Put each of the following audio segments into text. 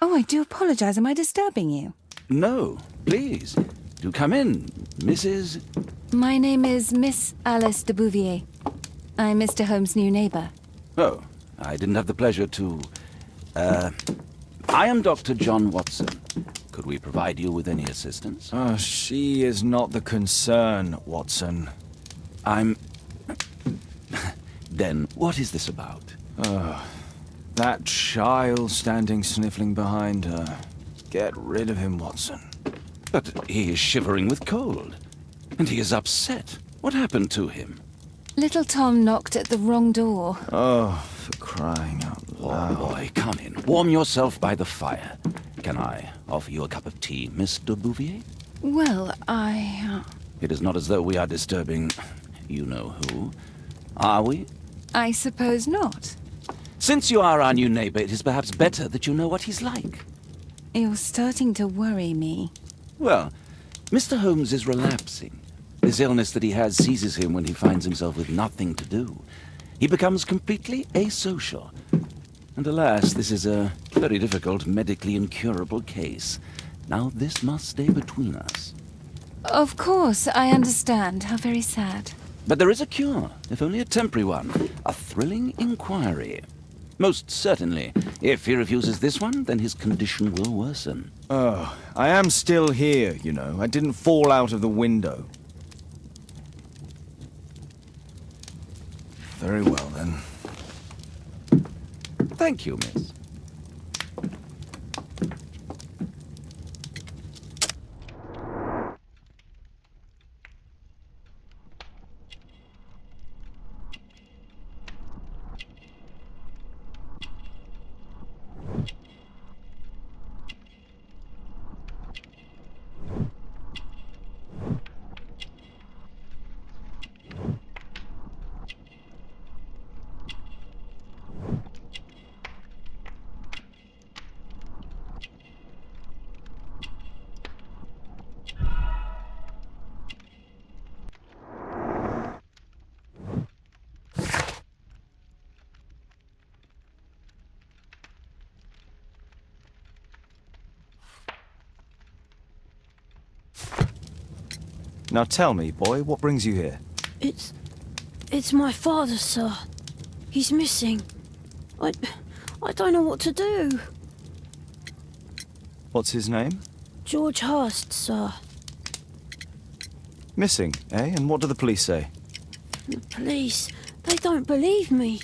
Oh, I do apologize. Am I disturbing you? No, please. Do come in, Mrs. My name is Miss Alice de Bouvier. I'm Mr. Holmes' new neighbor. Oh, I didn't have the pleasure to... I am Dr. John Watson. Could we provide you with any assistance? Oh, she is not the concern, Watson. I'm... Then, what is this about? That child standing sniffling behind her. Get rid of him, Watson. But he is shivering with cold. And he is upset. What happened to him? Little Tom knocked at the wrong door. Oh, for crying out loud. Oh, boy, come in. Warm yourself by the fire. Can I offer you a cup of tea, Miss de Bouvier? Well, It is not as though we are disturbing you-know-who, are we? I suppose not. Since you are our new neighbor, it is perhaps better that you know what he's like. You're starting to worry me. Well, Mr. Holmes is relapsing. This illness that he has seizes him when he finds himself with nothing to do. He becomes completely asocial. And alas, this is a very difficult, medically incurable case. Now this must stay between us. Of course, I understand. How very sad. But there is a cure, if only a temporary one. A thrilling inquiry. Most certainly. If he refuses this one, then his condition will worsen. Oh, I am still here, you know. I didn't fall out of the window. Very well, then. Thank you, miss. Now tell me, boy, what brings you here? It's my father, sir. He's missing. I don't know what to do. What's his name? George Hurst, sir. Missing, eh? And what do the police say? The police, they don't believe me.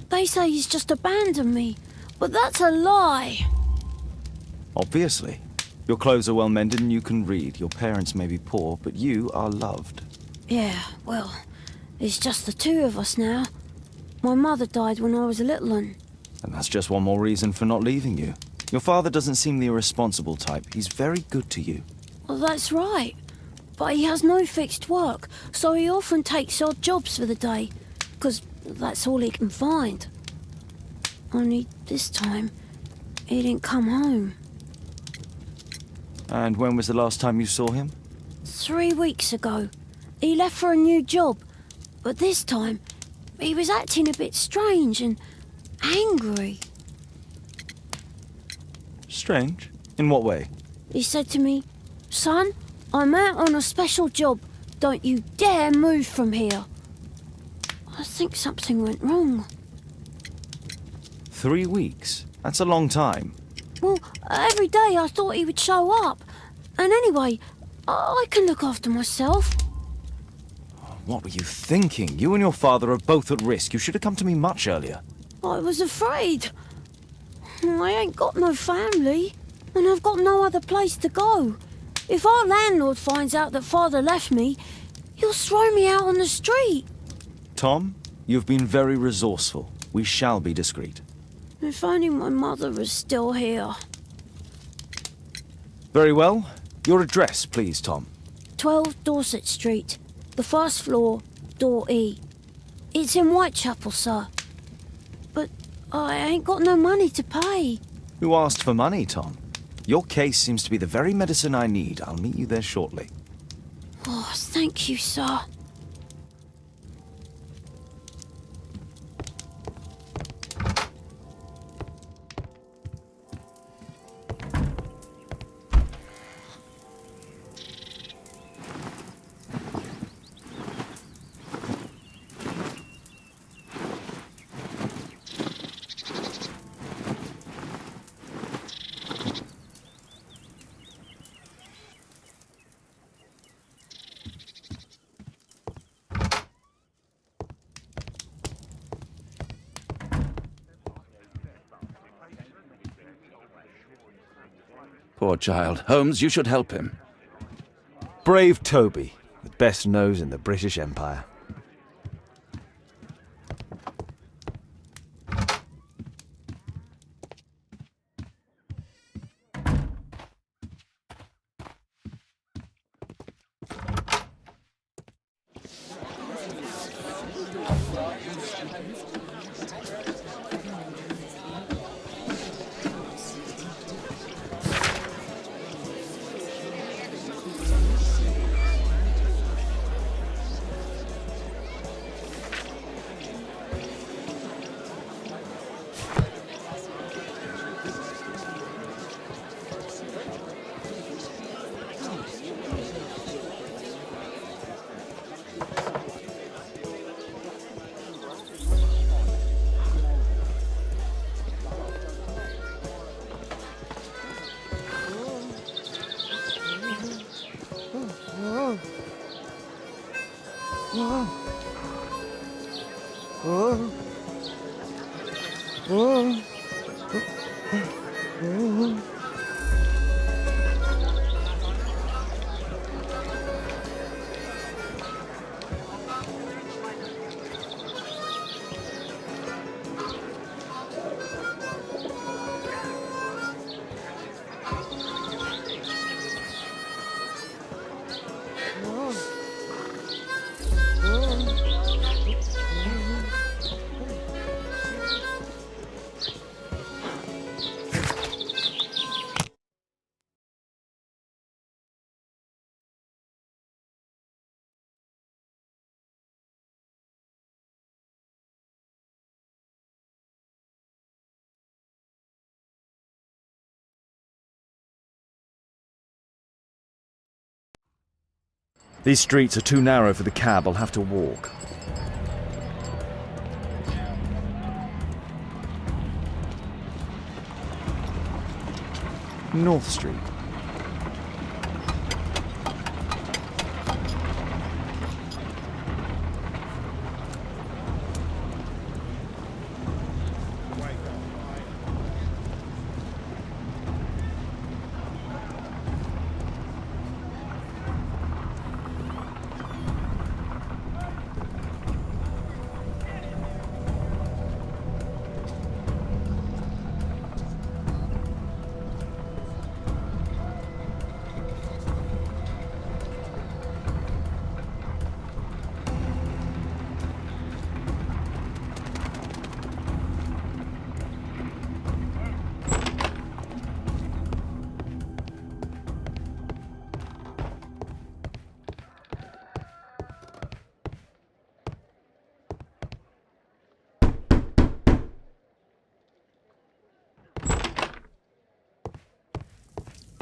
They say he's just abandoned me, but that's a lie. Obviously. Your clothes are well mended and you can read. Your parents may be poor, but you are loved. Yeah, well, it's just the two of us now. My mother died when I was a little one. And that's just one more reason for not leaving you. Your father doesn't seem the irresponsible type. He's very good to you. Well, that's right. But he has no fixed work, so he often takes odd jobs for the day, because that's all he can find. Only this time, he didn't come home. And when was the last time you saw him? 3 weeks ago. He left for a new job, but this time, he was acting a bit strange and angry. Strange? In what way? He said to me, "Son, I'm out on a special job. Don't you dare move from here." I think something went wrong. 3 weeks? That's a long time. Well, every day I thought he would show up. And anyway, I can look after myself. What were you thinking? You and your father are both at risk. You should have come to me much earlier. I was afraid. I ain't got no family, and I've got no other place to go. If our landlord finds out that Father left me, he'll throw me out on the street. Tom, you've been very resourceful. We shall be discreet. If only my mother was still here. Very well. Your address, please, Tom. 12 Dorset Street, the first floor, door E. It's in Whitechapel, sir. But I ain't got no money to pay. Who asked for money, Tom? Your case seems to be the very medicine I need. I'll meet you there shortly. Oh, thank you, sir. Poor child. Holmes, you should help him. Brave Toby, the best nose in the British Empire. These streets are too narrow for the cab. I'll have to walk. North Street.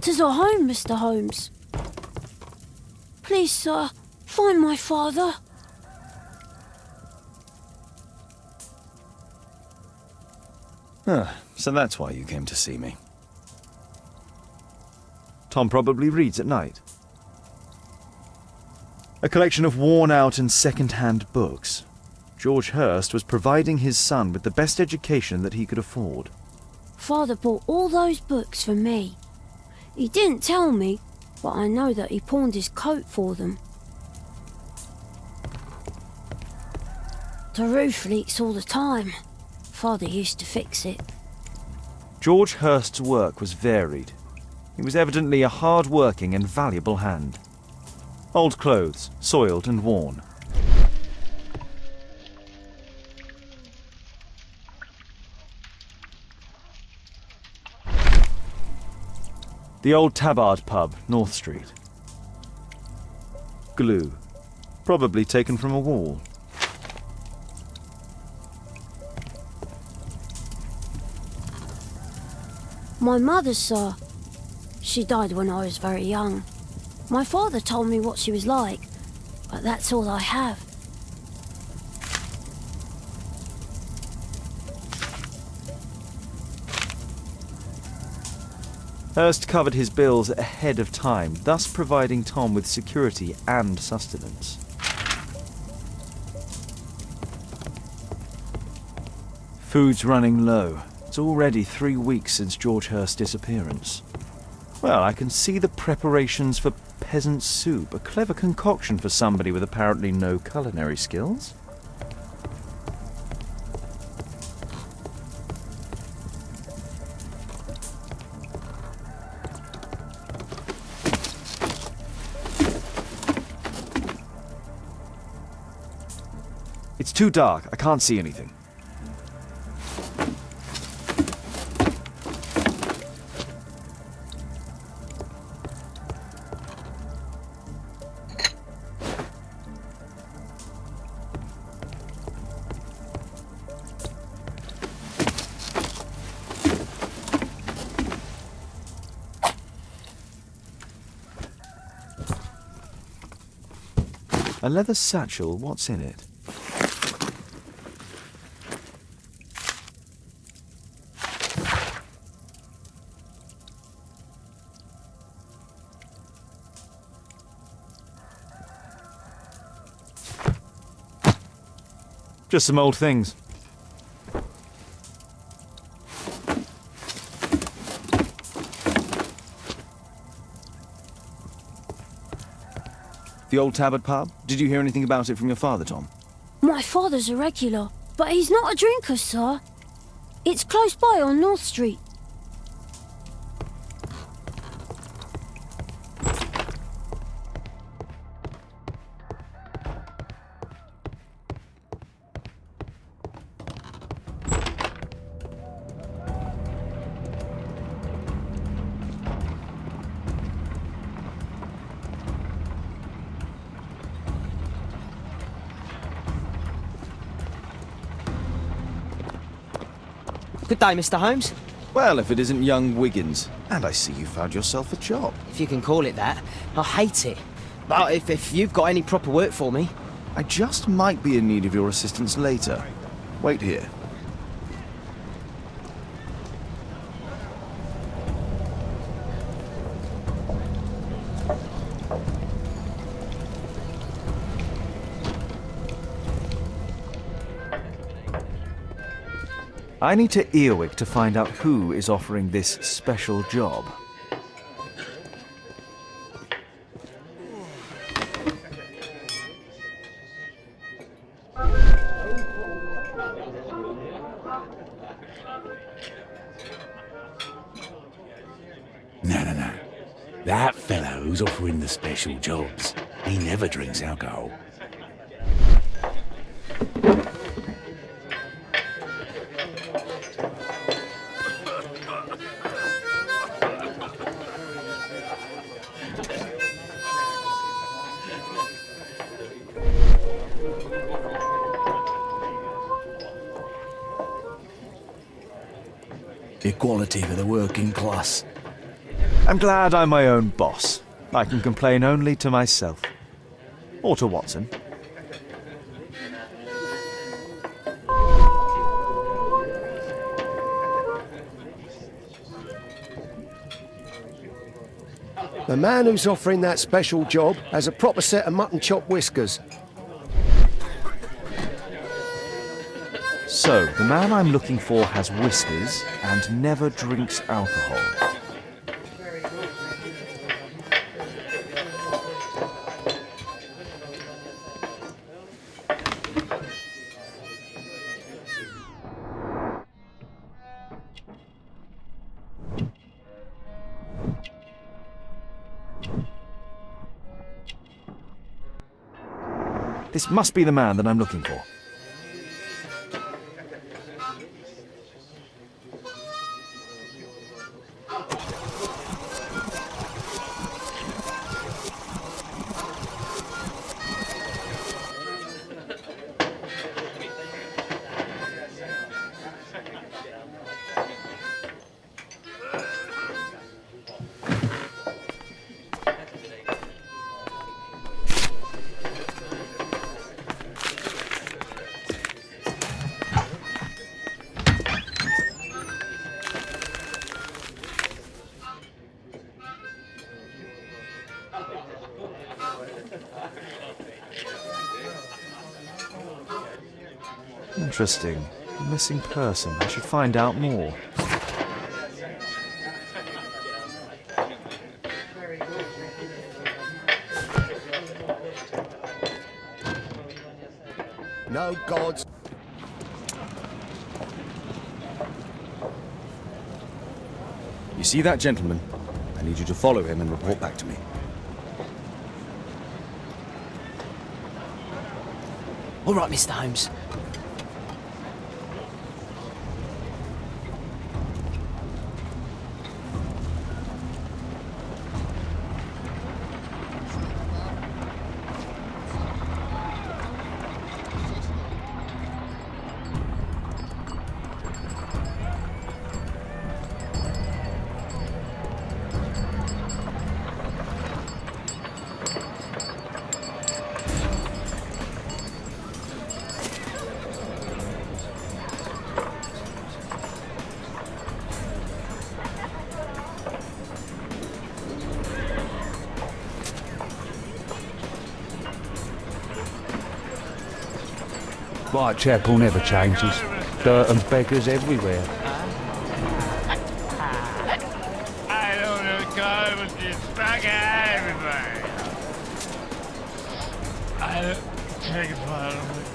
doctors are home, Mr. Holmes. Please, sir, find my father. So that's why you came to see me. Tom probably reads at night. A collection of worn-out and second-hand books. George Hurst was providing his son with the best education that he could afford. Father bought all those books for me. He didn't tell me, but I know that he pawned his coat for them. The roof leaks all the time. Father used to fix it. George Hurst's work was varied. He was evidently a hard-working and valuable hand. Old clothes, soiled and worn. The old Tabard pub, North Street. Glue, probably taken from a wall. My mother, sir. She died when I was very young. My father told me what she was like, but that's all I have. Hurst covered his bills ahead of time, thus providing Tom with security and sustenance. Food's running low. It's already 3 weeks since George Hurst's disappearance. Well, I can see the preparations for peasant soup, a clever concoction for somebody with apparently no culinary skills. It's too dark. I can't see anything. A leather satchel, what's in it? Just some old things. The old Tabard pub? Did you hear anything about it from your father, Tom? My father's a regular, but he's not a drinker, sir. It's close by on North Street. Good day, Mr. Holmes. Well, if it isn't young Wiggins. And I see you found yourself a job. If you can call it that. I hate it. But if you've got any proper work for me... I just might be in need of your assistance later. Wait here. I need to earwig to find out who is offering this special job. No. That fellow who's offering the special jobs, he never drinks alcohol. Equality for the working class. I'm glad I'm my own boss. I can complain only to myself. Or to Watson. The man who's offering that special job has a proper set of mutton chop whiskers. So, the man I'm looking for has whiskers and never drinks alcohol. This must be the man that I'm looking for. Interesting. Missing person. I should find out more. No gods. You see that gentleman? I need you to follow him and report back to me. All right, Mr. Holmes. Whitechapel never changes. Dirt and beggars everywhere. I don't know, God, but it's back at everybody. I don't take a part of it.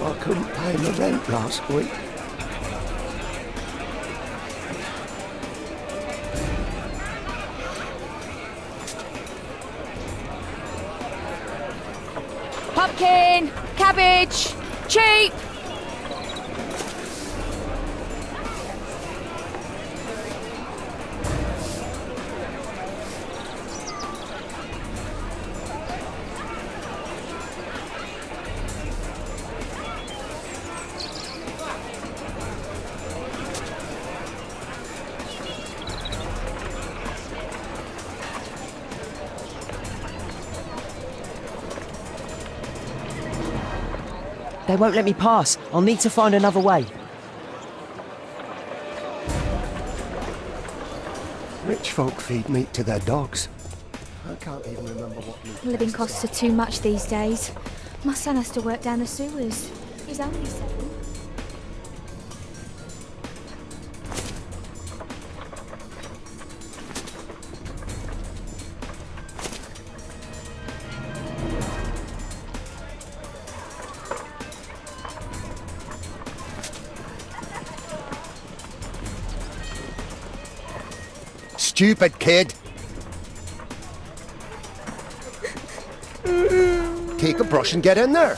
I couldn't pay my rent last week. Pumpkin! Cabbage! Cheap! They won't let me pass. I'll need to find another way. Rich folk feed meat to their dogs. I can't even remember what meat. Living costs are too much these days. My son has to work down the sewers. He's only 7. Stupid kid! Take a brush and get in there.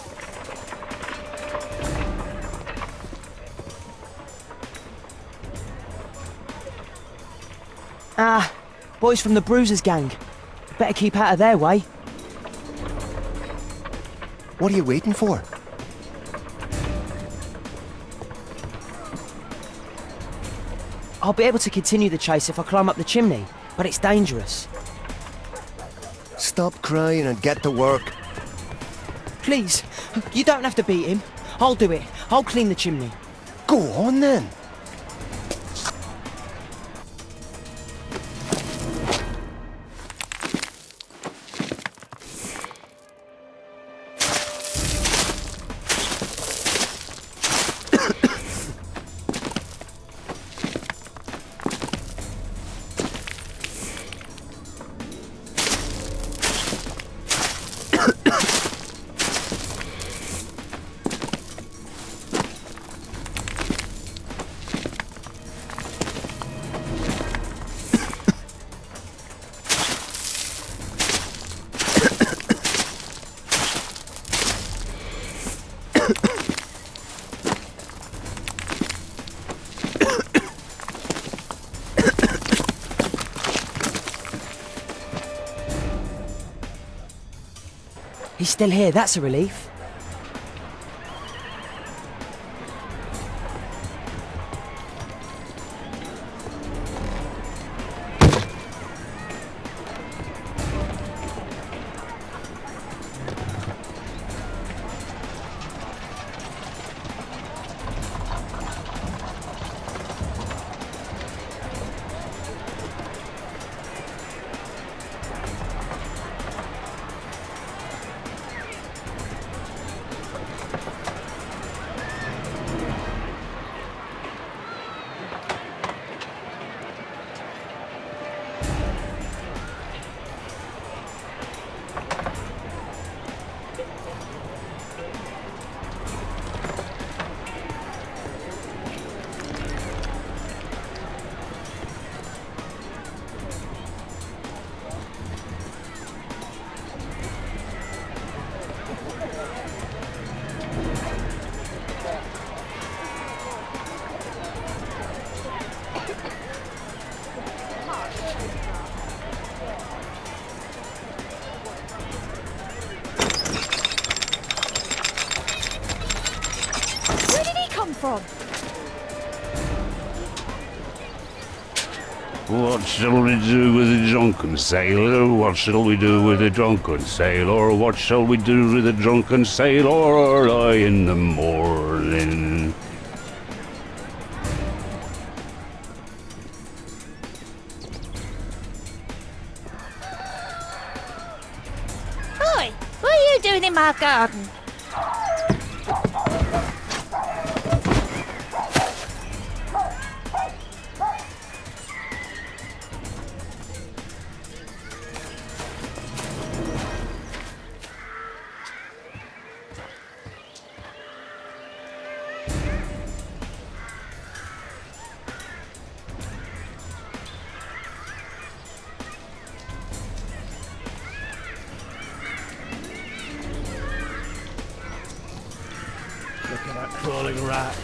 Ah, boys from the Bruisers gang. Better keep out of their way. What are you waiting for? I'll be able to continue the chase if I climb up the chimney, but it's dangerous. Stop crying and get to work. Please, you don't have to beat him. I'll do it. I'll clean the chimney. Go on then. He's still here, that's a relief. From? What shall we do with a drunken sailor? What shall we do with a drunken sailor? What shall we do with a drunken sailor early in the morning? Oi! What are you doing in my garden? Look at that crawling rat.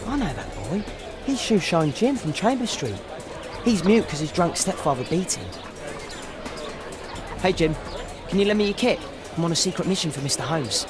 I know that boy. He's Shoeshine Jim from Chamber Street. He's mute because his drunk stepfather beat him. Hey Jim, can you lend me your kit? I'm on a secret mission for Mr. Holmes.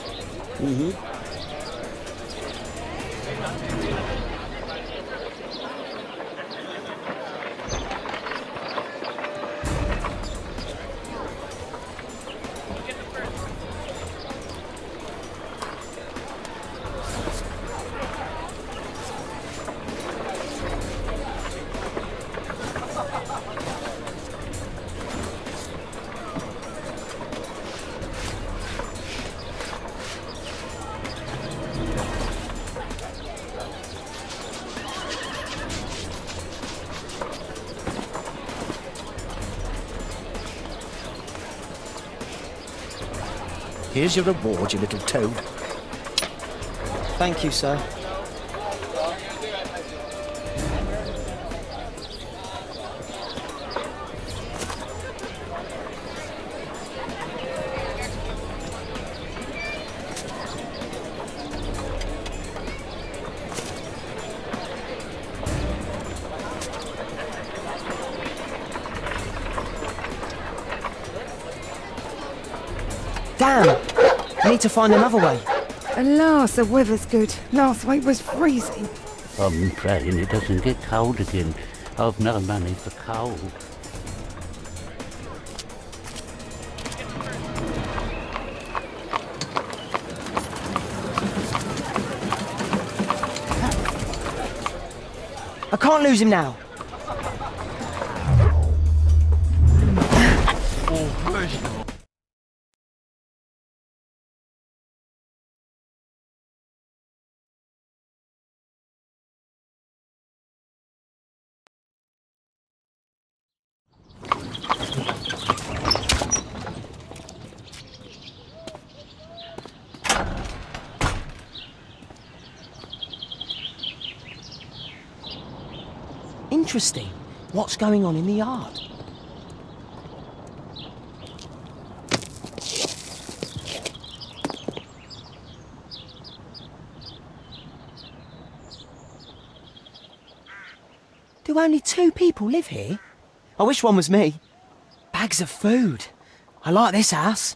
Here's your reward, you little toad. Thank you, sir. Damn! I need to find another way. Alas, the weather's good. Last week was freezing. I'm praying it doesn't get cold again. I've no money for coal. I can't lose him now. Interesting. What's going on in the yard? Do only 2 people live here? I wish one was me. Bags of food. I like this house.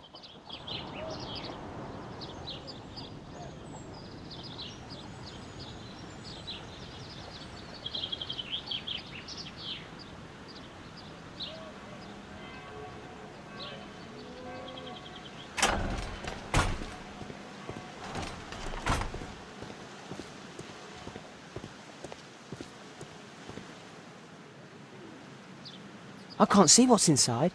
I can't see what's inside.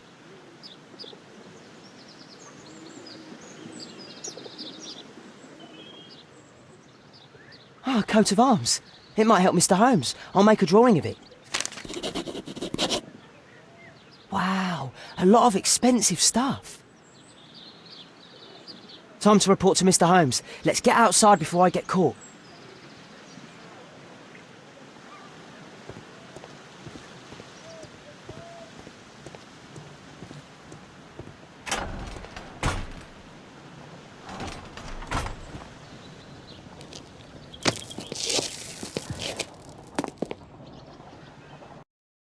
Ah, a coat of arms. It might help Mr. Holmes. I'll make a drawing of it. Wow, a lot of expensive stuff. Time to report to Mr. Holmes. Let's get outside before I get caught.